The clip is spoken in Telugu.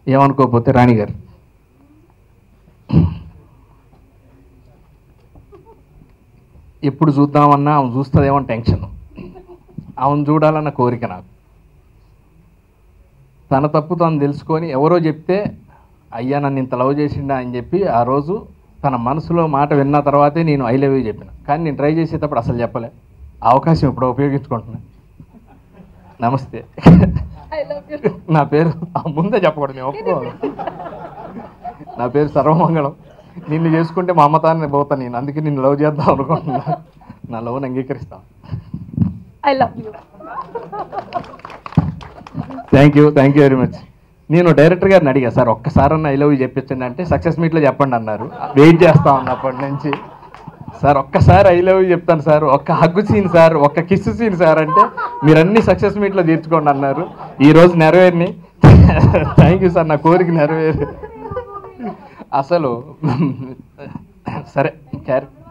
ఏమనుకోకపోతే రాణి గారు, ఎప్పుడు చూద్దామన్నా ఆమె చూస్తుందేమో టెన్షన్, ఆమెను చూడాలన్న కోరిక నాకు. తన తప్పు తను తెలుసుకొని ఎవరో చెప్తే అయ్యా నన్ను ఇంత లవ్ చేసిండా అని చెప్పి ఆ రోజు తన మనసులో మాట విన్న తర్వాతే నేను ఐ లవ్ యూ చెప్పిన. కానీ నేను ట్రై చేసేటప్పుడు అసలు చెప్పలే. ఆ అవకాశం ఇప్పుడు ఉపయోగించుకుంటున్నా. నమస్తే, నా పేరు ముందే చెప్పకూడదు, నేను ఒప్పుకోవాలి. నా పేరు సర్వమంగళం. నిన్ను చేసుకుంటే మా అమ్మతాన్ని పోతాను నేను, అందుకే నిన్ను లవ్ చేద్దాం అనుకుంటున్నా. నా లవ్ని అంగీకరిస్తాను. I love you. Thank you very much. నేను డైరెక్టర్ గారిని అడిగా, సార్ ఒక్కసారన్నా ఐ లవ్ యూ చెప్పించండి అంటే సక్సెస్ మీట్లో చెప్పండి అన్నారు. వెయిట్ చేస్తా ఉన్నప్పటి నుంచి, సార్ ఒక్కసారి ఐ లవ్ యూ చెప్తాను సార్, ఒక్క హగ్గు సీన్ సార్, ఒక్క కిస్ సీన్ సార్ అంటే మీరు అన్ని సక్సెస్ మీట్లో తీర్చుకోండి అన్నారు. ఈరోజు నెరవేరిని. థ్యాంక్ యూ సార్, నా కోరిక నెరవేరు. అసలు సరే క్యారెక్టర్